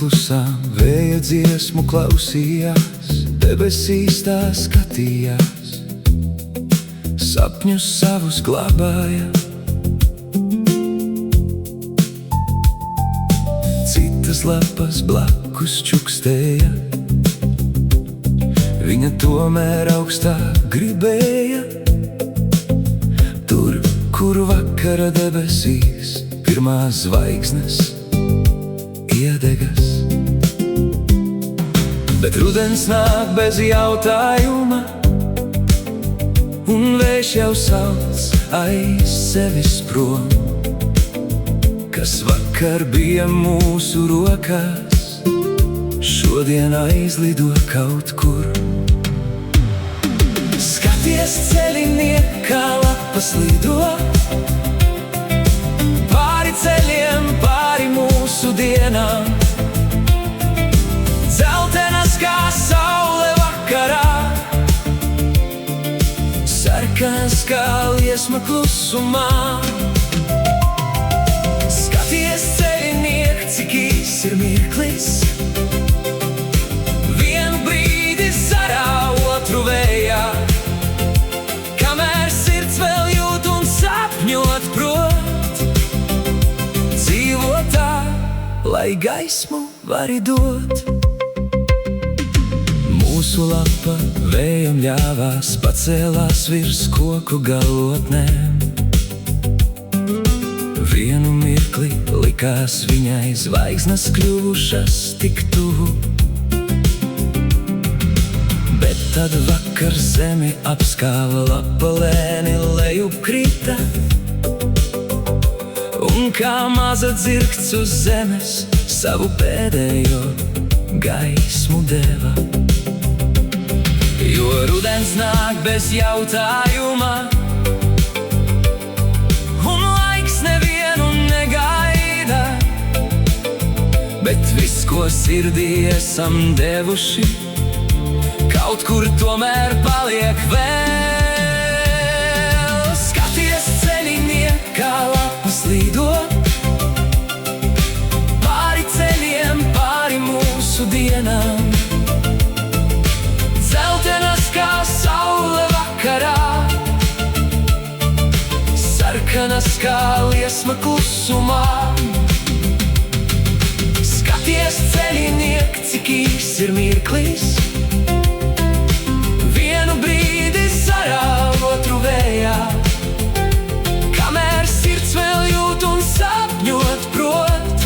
klusām, vēja dziesmu klausījās, debesīs tā skatījās, sapņus savus glabāja. Citas lapas blakus čukstēja, viņa tomēr augstāk gribēja. Tur, kur vakara debesīs pirmās zvaigznes iedegas. Bet rudens nāk bez jautājuma, un vējš jau sauc aiz sevis prom. Kas vakar bija mūsu rokās, šodien aizlido kaut kur. Skaties, ceļiniek, kā lapas lido, pāri ceļiem, pāri mūsu dienām. Dzeltenas kā saule vakarā, sarkanas kā liesma klusumā. Skaties, ceļiniek, cik īs ir mirklis, vienu brīdi zarā, otru vējā. Kamēr sirds vēl jūt un sapņot prot, dzīvo tā, lai gaismu vari dot. Mūsu lapa vējam ļāvās, pacēlās virs koku galotnēm. Vienu mirkli likās viņai zvaigznes kļuvušas tik tuvu, bet tad vakar zemi apskāva, lapa lēni lejup krita, un kā maza dzirksts uz zemes savu pēdējo gaismu deva. Jo rudens nāk bez jautājuma, un laiks nevienu negaida, bet viss, ko sirdī esam devuši, kaut kur tomēr paliek vēl. Skaties, ceļiniek, kā lapas lido, pāri ceļiem, pāri mūsu dienām. Dzeltenas kā saule vakarā, sarkanas kā liesma klusumā. Skaties, ceļiniek, cik īs ir mirklis, vienu brīdi zarā, otru vējā. Kamēr sirds vēl jūt un sapņot prot,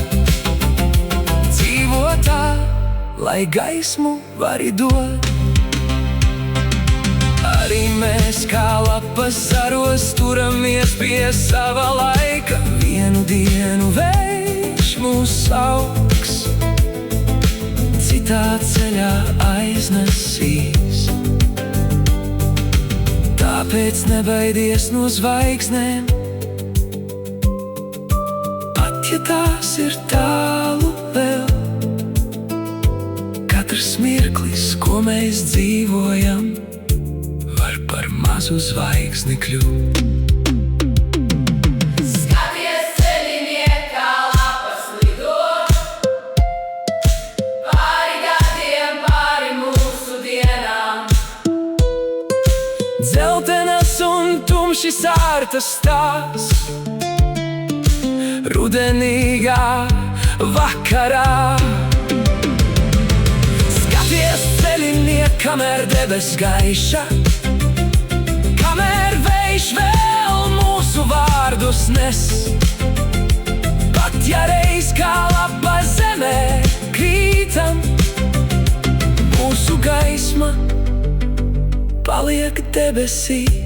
dzīvo tā, lai gaismu vari dot. Arī mēs kā lapas zaros turamies pie sava laika, vienu dienu vējš mūs sauks, citā ceļā aiznesīs. Tāpēc nebaidies no zvaigznēm, pat ja tās ir tālu vēl. Katrs mirklis, ko mēs dzīvojam, var par mazu zvaigzni kļūt. Skaties, ceļiniek, kā lapas lido, pāri gadiem, pāri mūsu dienām. Dzeltenas un tumši sārtas tās, rudenīgā vakarā. Skaties, ceļiniek, kamēr debes gaiša, kamēr vējš vēl mūsu vārdus nes. Pat ja reiz kā lapa zemē krītam, mūsu gaisma paliek debesīs.